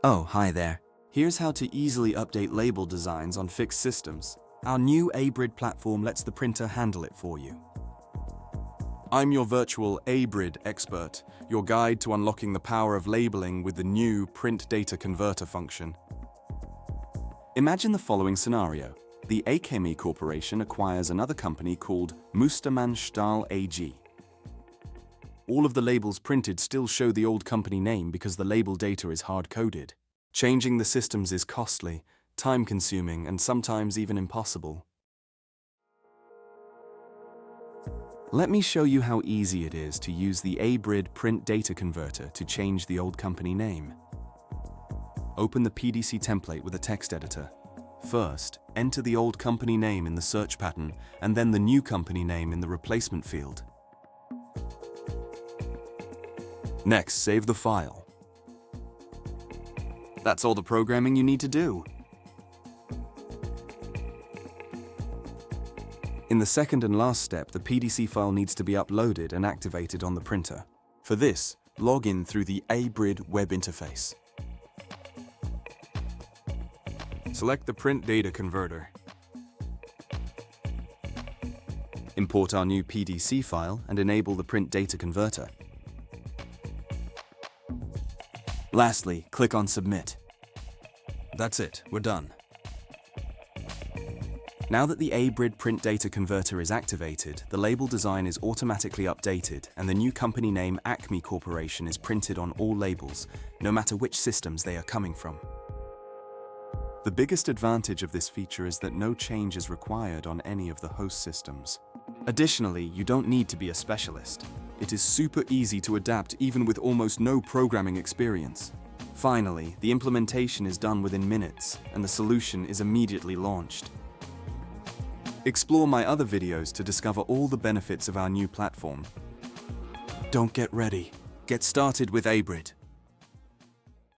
Oh, hi there. Here's how to easily update label designs on fixed systems. Our new A-BRID platform lets the printer handle it for you. I'm your virtual A-BRID expert, your guide to unlocking the power of labeling with the new Print Data Converter function. Imagine the following scenario. The A-Chemie Corporation acquires another company called Mustermann Stahl AG. All of the labels printed still show the old company name because the label data is hard-coded. Changing the systems is costly, time-consuming, and sometimes even impossible. Let me show you how easy it is to use the A-BRID Print Data Converter to change the old company name. Open the PDC template with a text editor. First, enter the old company name in the search pattern and then the new company name in the replacement field. Next, save the file. That's all the programming you need to do. In the second and last step, the PDC file needs to be uploaded and activated on the printer. For this, log in through the A-BRID web interface. Select the Print Data Converter. Import our new PDC file and enable the Print Data Converter. Lastly, click on Submit. That's it, we're done. Now that the A-BRID Print Data Converter is activated, the label design is automatically updated and the new company name Acme Corporation is printed on all labels, no matter which systems they are coming from. The biggest advantage of this feature is that no change is required on any of the host systems. Additionally, you don't need to be a specialist. It is super easy to adapt even with almost no programming experience. Finally, the implementation is done within minutes and the solution is immediately launched. Explore my other videos to discover all the benefits of our new platform. Don't get ready. Get started with A-BRID.